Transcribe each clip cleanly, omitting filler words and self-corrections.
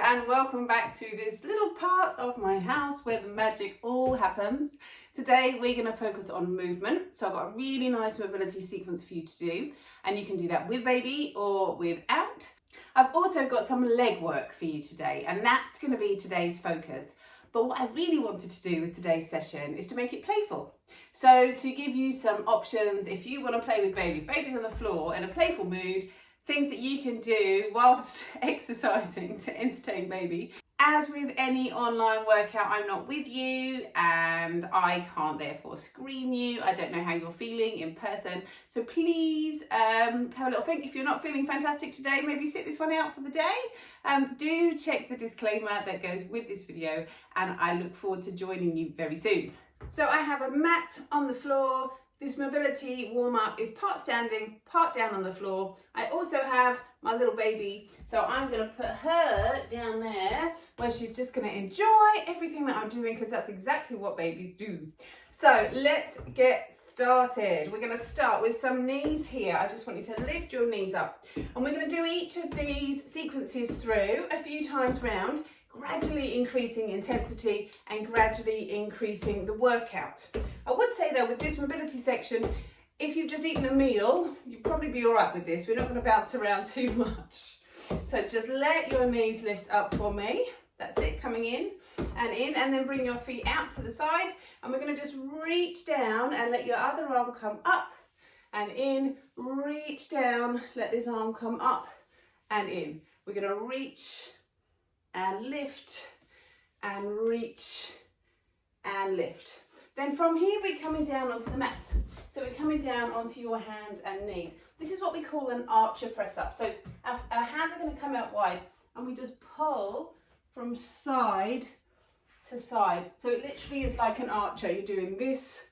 and welcome back to this little part of my house where the magic all happens. Today we're going to focus on movement, so I've got a really nice mobility sequence for you to do, and you can do that with baby or without. I've also got some leg work for you today, and that's going to be today's focus. But what I really wanted to do with today's session is to make it playful. So to give you some options if you want to play with baby's on the floor in a playful mood, things that you can do whilst exercising to entertain baby. As with any online workout, I'm not with you and I can't therefore screen you. I don't know how you're feeling in person. So please have a little think. If you're not feeling fantastic today, maybe sit this one out for the day. Do check the disclaimer that goes with this video, and I look forward to joining you very soon. So I have a mat on the floor. This mobility warm-up is part standing, part down on the floor. I also have my little baby, so I'm going to put her down there where she's just going to enjoy everything that I'm doing, because that's exactly what babies do. So let's get started. We're going to start with some knees here. I just want you to lift your knees up, and we're going to do each of these sequences through a few times round, gradually increasing intensity and gradually increasing the workout. I would say though, with this mobility section, if you've just eaten a meal, you'd probably be all right with this. We're not going to bounce around too much. So just let your knees lift up for me. That's it, coming in, and then bring your feet out to the side. And we're going to just reach down and let your other arm come up and in. Reach down, let this arm come up and in. We're going to reach and lift and reach and lift. Then from here we're coming down onto the mat. So we're coming down onto your hands and knees. This is what we call an archer press up. So our hands are going to come out wide and we just pull from side to side. So it literally is like an archer. You're doing this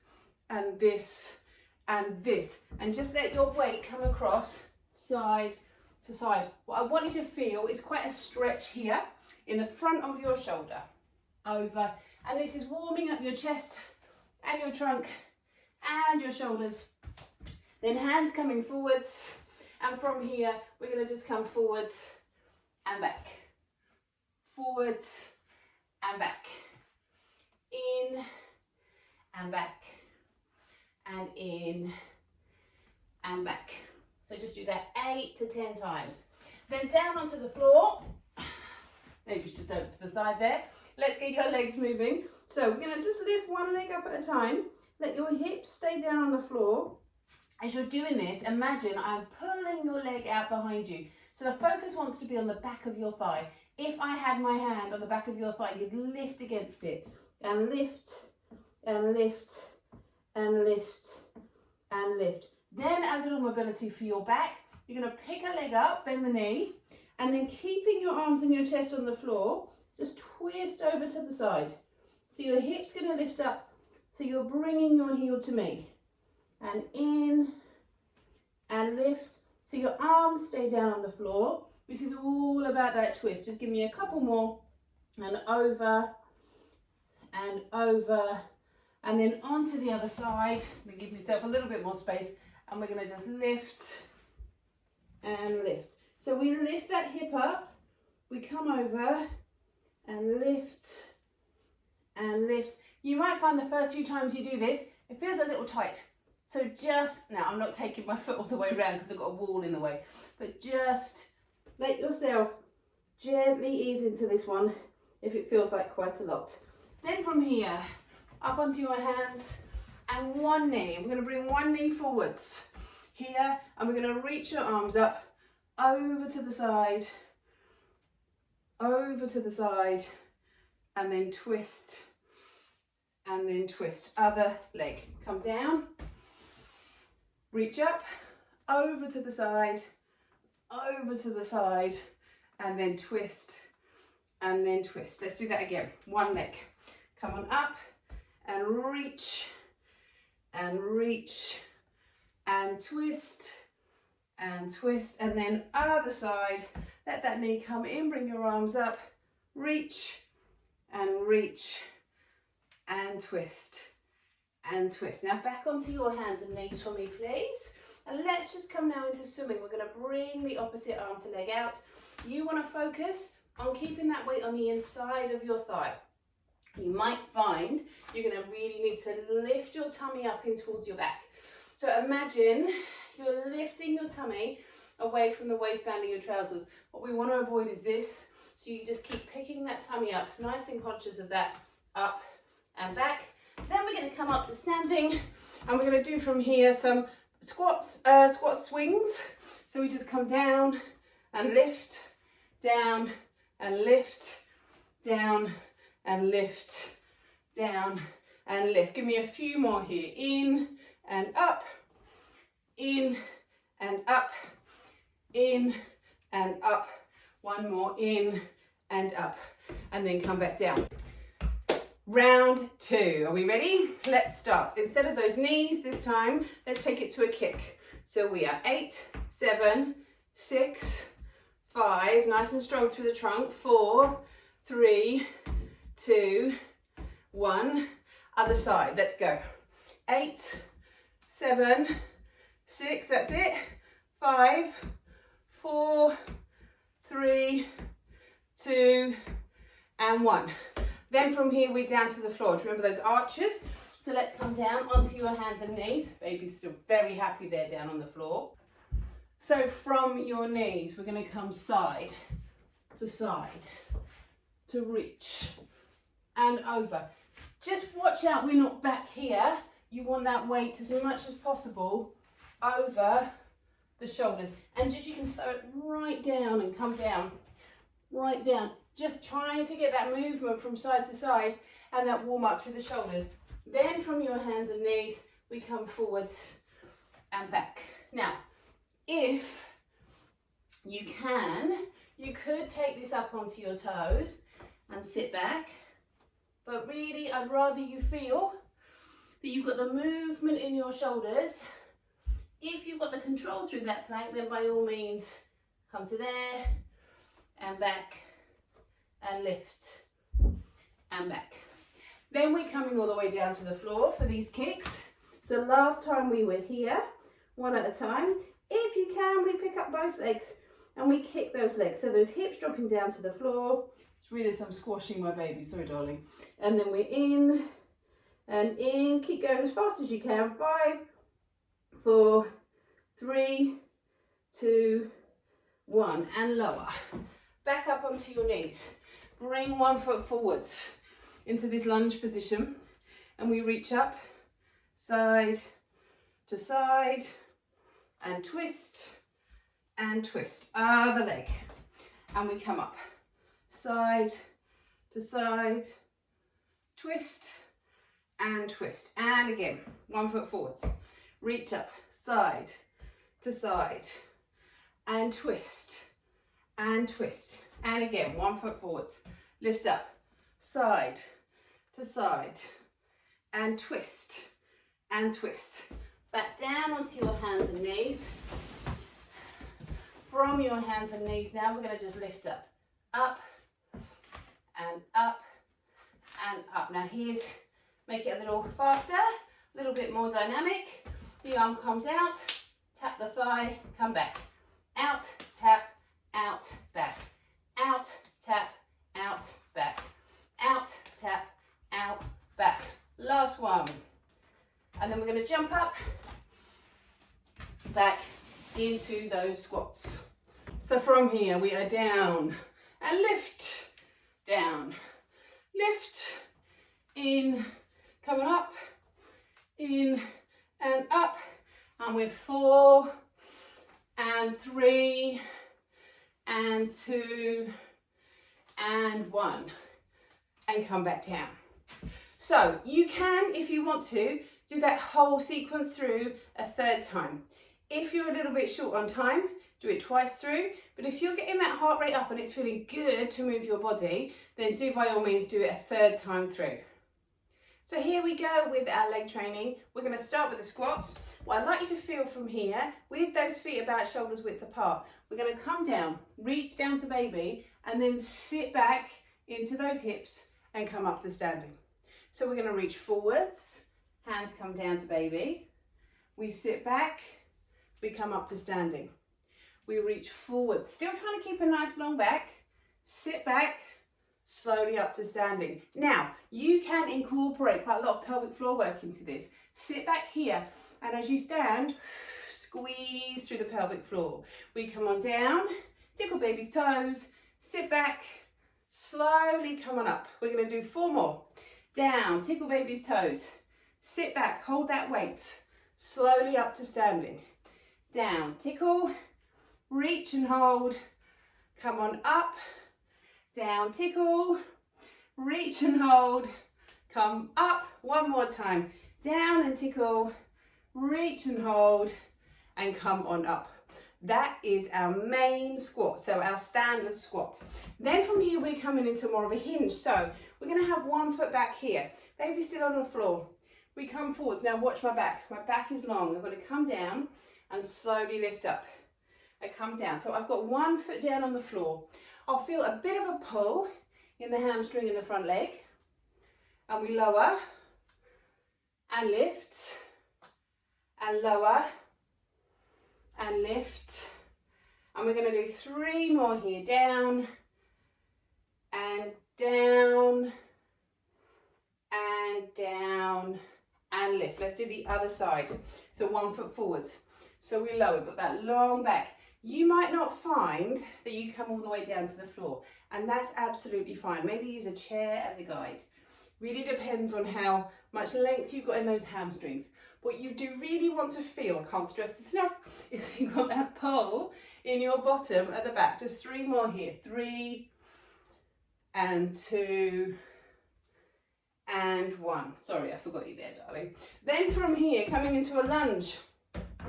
and this and this, and just let your weight come across side to side. What I want you to feel is quite a stretch here in the front of your shoulder, over, and this is warming up your chest and your trunk and your shoulders. Then hands coming forwards, and from here we're going to just come forwards and back, forwards and back, in and back, and in and back. So just do that 8 to 10 times. Then down onto the floor. Maybe just over to the side there. Let's get your legs moving. So we're going to just lift one leg up at a time. Let your hips stay down on the floor. As you're doing this, imagine I'm pulling your leg out behind you. So the focus wants to be on the back of your thigh. If I had my hand on the back of your thigh, you'd lift against it. And lift, and lift, and lift, and lift. Then a little mobility for your back. You're going to pick a leg up, bend the knee, and then keeping your arms and your chest on the floor, just twist over to the side. So your hip's going to lift up, so you're bringing your heel to me. And in, and lift. So your arms stay down on the floor. This is all about that twist. Just give me a couple more. And over, and then onto the other side. I'm going to give myself a little bit more space, and we're going to just lift and lift. So we lift that hip up, we come over and lift and lift. You might find the first few times you do this, it feels a little tight. So just, now I'm not taking my foot all the way around because I've got a wall in the way, but just let yourself gently ease into this one if it feels like quite a lot. Then from here, up onto your hands and one knee. We're going to bring one knee forwards here, and we're going to reach your arms up, over to the side, and then twist, other leg. Come down, reach up, over to the side, and then twist, Let's do that again. One leg. Come on up, and reach, and twist, and then other side. Let that knee come in, bring your arms up, reach, and twist, Now back onto your hands and knees for me, please. And let's just come now into swimming. We're going to bring the opposite arm to leg out. You want to focus on keeping that weight on the inside of your thigh. You might find you're going to really need to lift your tummy up in towards your back. So imagine you're lifting your tummy away from the waistband of your trousers. What we want to avoid is this. So you just keep picking that tummy up, nice and conscious of that, up and back. Then we're going to come up to standing, and we're going to do from here some squat swings. So we just come down and lift, down and lift, down and lift, down and lift. Give me a few more here. In and up, in and up, in and up. One more, in and up, and then come back down. Round 2. Are we ready? Let's start. Instead of those knees this time, let's take it to a kick. So we are 8, 7, 6, 5, nice and strong through the trunk. 4, 3, 2, 1. Other side. Let's go. 8, 7, 6. That's it. 5, 4, 3, 2, and 1. Then from here we're down to the floor. Remember those arches? So let's come down onto your hands and knees. Baby's still very happy there down on the floor. So from your knees, we're going to come side to reach and over. Just watch out we're not back here. You want that weight as much as possible over the shoulders, and just you can slow it right down and come down, right down. Just trying to get that movement from side to side and that warm up through the shoulders. Then from your hands and knees, we come forwards and back. Now, if you can, you could take this up onto your toes and sit back, but really I'd rather you feel that you've got the movement in your shoulders. If you've got the control through that plank, then by all means, come to there and back and lift and back. Then we're coming all the way down to the floor for these kicks. So last time we were here, one at a time. If you can, we pick up both legs and we kick those legs. So those hips dropping down to the floor. It's really I'm squashing my baby, sorry darling. And then we're in and in. Keep going as fast as you can. 5, 4, 3, 2, 1, and lower. Back up onto your knees. Bring one foot forwards into this lunge position, and we reach up, side to side, and twist, other leg, and we come up, side to side, twist, and again, 1 foot forwards, reach up, side to side, and twist, and again, 1 foot forwards, lift up, side to side, and twist, back down onto your hands and knees. From your hands and knees now, we're going to just lift up, and up, and up. Now here's, make it a little faster, a little bit more dynamic. The arm comes out, tap the thigh, come back, out, tap, out, back, out, tap, out, back, out, tap, out, back. Last one. And then we're going to jump up, back into those squats. So from here we are down and lift, down, lift, in, coming up, in and up, and we're 4 and 3 and 2 and 1, and come back down. So you can, if you want to, do that whole sequence through a 3rd time. If you're a little bit short on time, do it twice through, but if you're getting that heart rate up and it's feeling good to move your body, then do by all means do it a 3rd time through. So here we go with our leg training. We're going to start with the squats. What I'd like you to feel from here, with those feet about shoulders width apart, we're going to come down, reach down to baby, and then sit back into those hips and come up to standing. So we're going to reach forwards, hands come down to baby, we sit back, we come up to standing. We reach forward, still trying to keep a nice long back, sit back, slowly up to standing. Now, you can incorporate quite a lot of pelvic floor work into this. Sit back here, and as you stand, squeeze through the pelvic floor. We come on down, tickle baby's toes, sit back, slowly come on up. We're going to do 4 more. Down, tickle baby's toes, sit back, hold that weight, slowly up to standing. Down, tickle, reach and hold, come on up, down, tickle, reach and hold, come up. 1 more time. Down and tickle, reach and hold, and come on up. That is our main squat, so our standard squat. Then from here we're coming into more of a hinge. So we're going to have 1 foot back here. Baby still on the floor. We come forwards. Now watch my back. My back is long. I'm going to come down and slowly lift up. I come down. So I've got 1 foot down on the floor. I'll feel a bit of a pull in the hamstring in the front leg. And we lower and lift and lower and lift. And we're going to do 3 more here. Down and down and down and lift. Let's do the other side. So 1 foot forwards. So we lower, got that long back. You might not find that you come all the way down to the floor, and that's absolutely fine. Maybe use a chair as a guide. Really depends on how much length you've got in those hamstrings. What you do really want to feel, I can't stress this enough, is you've got that pull in your bottom at the back. Just 3 more here. 3 and 2 and 1. Sorry, I forgot you there, darling. Then from here, coming into a lunge.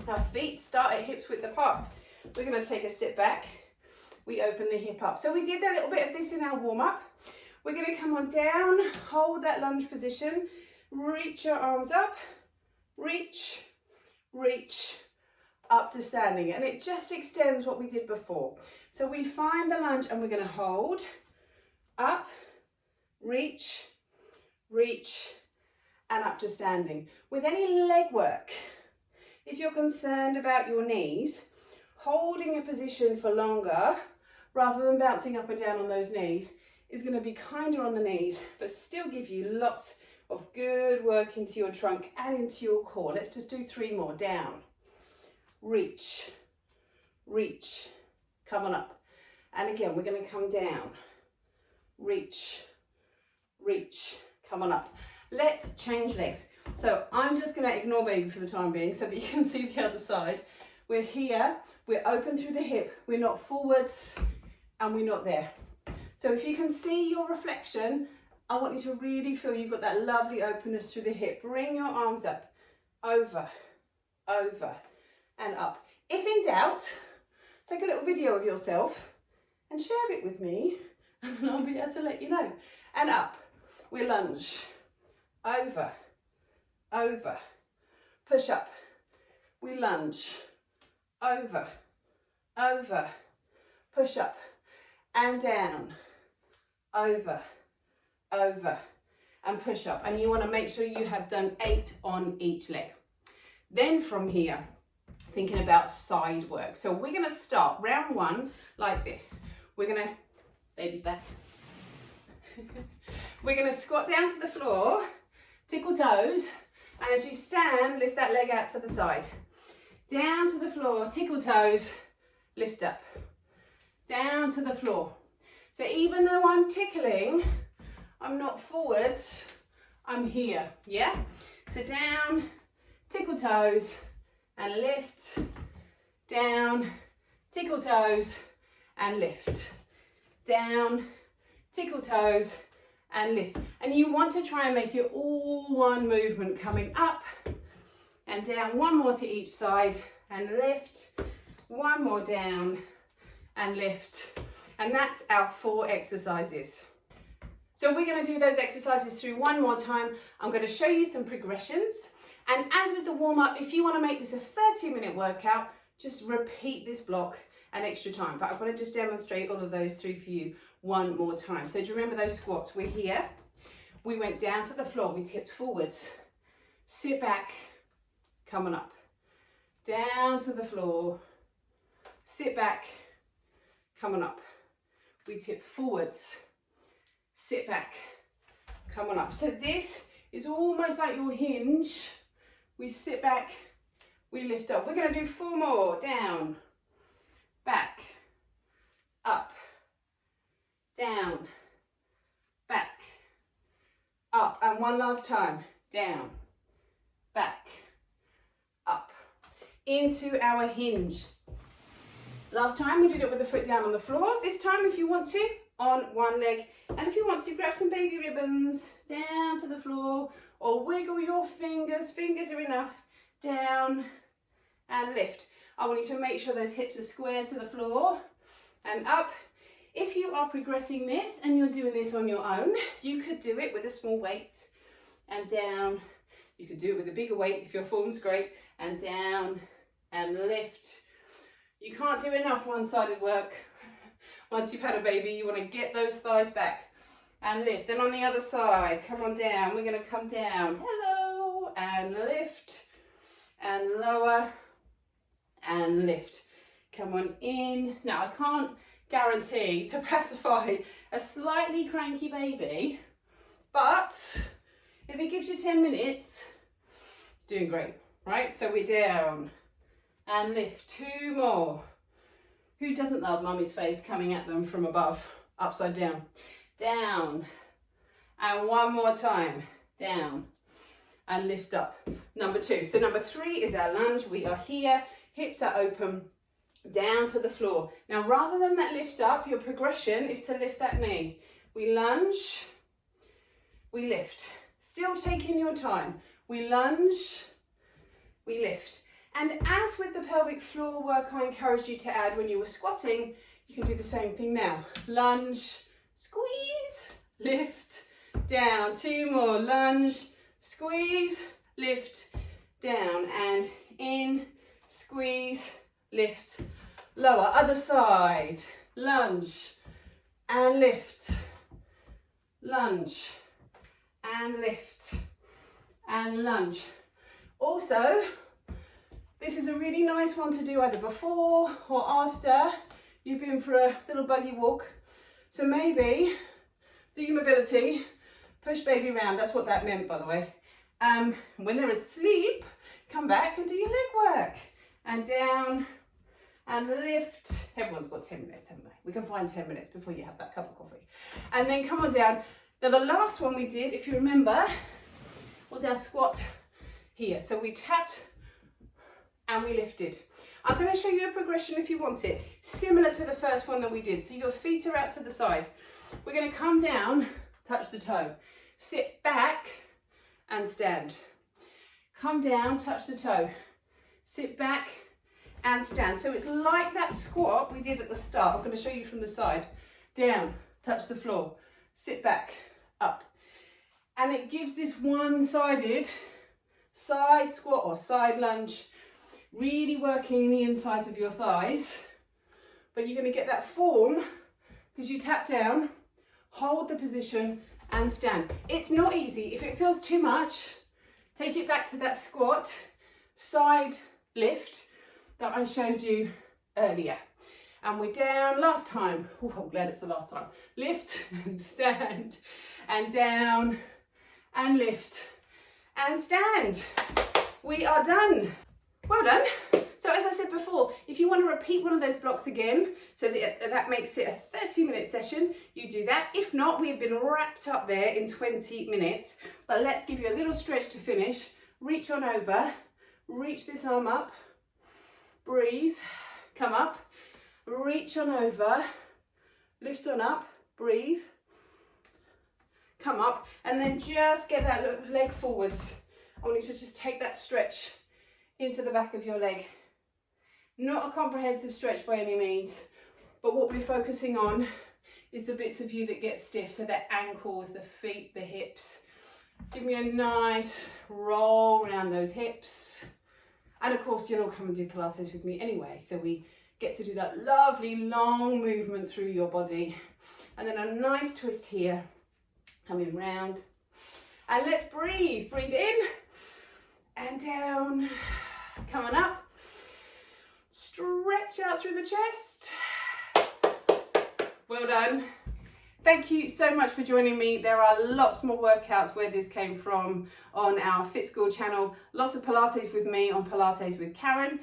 Our feet start at hips width apart. We're going to take a step back. We open the hip up. So we did a little bit of this in our warm-up. We're going to come on down, hold that lunge position, reach your arms up, reach, reach, up to standing. And it just extends what we did before. So we find the lunge and we're going to hold, up, reach, reach, and up to standing. With any leg work, if you're concerned about your knees, holding a position for longer rather than bouncing up and down on those knees is going to be kinder on the knees, but still give you lots of good work into your trunk and into your core. Let's just do 3 more. Down, reach, reach, come on up. And again, we're going to come down, reach, reach, come on up. Let's change legs. So I'm just going to ignore baby for the time being so that you can see the other side. We're here, we're open through the hip, we're not forwards and we're not there. So if you can see your reflection, I want you to really feel you've got that lovely openness through the hip. Bring your arms up, over, over and up. If in doubt, take a little video of yourself and share it with me and I'll be able to let you know. And up, we lunge, over, over, push up, we lunge, over, over, push up and down, over, over and push up. And you want to make sure you have done 8 on each leg. Then from here, thinking about side work. So we're going to start round 1 like this. We're going to, baby's back. We're going to squat down to the floor, tickle toes, and as you stand, lift that leg out to the side. Down to the floor, tickle toes, lift up. Down to the floor. So even though I'm tickling, I'm not forwards, I'm here, yeah? So down, tickle toes, and lift. Down, tickle toes, and lift. Down, tickle toes, and lift. And you want to try and make it all one movement, coming up and down. 1 more to each side, and lift. 1 more down, and lift. And that's our 4 exercises. So we're going to do those exercises through 1 more time. I'm going to show you some progressions. And as with the warm-up, if you want to make this a 30-minute workout, just repeat this block an extra time. But I'm going to just demonstrate all of those through for you 1 more time. So do you remember those squats? We're here. We went down to the floor. We tipped forwards. Sit back. Come on up. Down to the floor. Sit back. Come on up. we tip forwards, sit back, come on up. So this is almost like your hinge. We sit back, we lift up. We're going to do 4 more. Down, back, up, down, back, up. And one last time. Down, back, up, into our hinge. Last time we did it with the foot down on the floor. This time, if you want to, on one leg. And if you want to, grab some baby ribbons down to the floor, or wiggle your fingers. Fingers are enough. Down and lift. I want you to make sure those hips are square to the floor and up. If you are progressing this and you're doing this on your own, you could do it with a small weight and down. You could do it with a bigger weight if your form's great, and down and lift. You can't do enough one-sided work. Once you've had a baby, you want to get those thighs back and lift. Then on the other side, come on down. We're going to come down. Hello, and lift, and lower, and lift. Come on in. Now, I can't guarantee to pacify a slightly cranky baby, but if it gives you 10 minutes, you're doing great, right? So we're down and lift. 2 more. Who doesn't love mummy's face coming at them from above, upside down? Down. And 1 more time. Down. And lift up. Number 2. So number 3 is our lunge. We are here. Hips are open. Down to the floor. Now, rather than that lift up, your progression is to lift that knee. We lunge. We lift. Still taking your time. We lunge. We lift. And as with the pelvic floor work I encouraged you to add when you were squatting, you can do the same thing now. Lunge, squeeze, lift, down. 2 more. Lunge, squeeze, lift, down. And in, squeeze, lift, lower. Other side. Lunge and lift. Lunge and lift and lunge. Also, this is a really nice one to do either before or after you've been for a little buggy walk. So maybe do your mobility, push baby around. That's what that meant, by the way. When they're asleep, come back and do your leg work. And down and lift. Everyone's got 10 minutes, haven't they? We can find 10 minutes before you have that cup of coffee. And then come on down. Now the last one we did, if you remember, was our squat here. So we tapped and we lifted. I'm going to show you a progression if you want it, similar to the first one that we did. So your feet are out to the side. We're going to come down, touch the toe, sit back and stand. Come down, touch the toe, sit back and stand. So it's like that squat we did at the start. I'm going to show you from the side. Down, touch the floor, sit back, up. And it gives this one-sided side squat or side lunge, really working the insides of your thighs. But you're going to get that form because you tap down, hold the position and stand. It's not easy. If it feels too much, take it back to that squat, side lift that I showed you earlier. And we're down last time. Oh, I'm glad it's the last time. Lift and stand and down and lift and stand. We are done. Well done. So as I said before, if you want to repeat one of those blocks again, so that makes it a 30-minute session, you do that. If not, we've been wrapped up there in 20 minutes. But let's give you a little stretch to finish. Reach on over, reach this arm up, breathe, come up, reach on over, lift on up, breathe, come up, and then just get that leg forwards. I want you to just take that stretch into the back of your leg. Not a comprehensive stretch by any means, but what we're focusing on is the bits of you that get stiff, so the ankles, the feet, the hips. Give me a nice roll around those hips. And of course, you'll all come and do Pilates with me anyway, so we get to do that lovely long movement through your body. And then a nice twist here, coming round. And let's breathe. Breathe in and down. Come on up. Stretch out through the chest. Well done. Thank you so much for joining me. There are lots more workouts where this came from on our Fit School channel. Lots of Pilates with me on Pilates with Karen.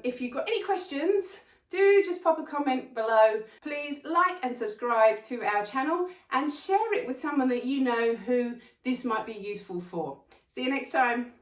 If you've got any questions, do just pop a comment below. Please like and subscribe to our channel and share it with someone that you know who this might be useful for. See you next time.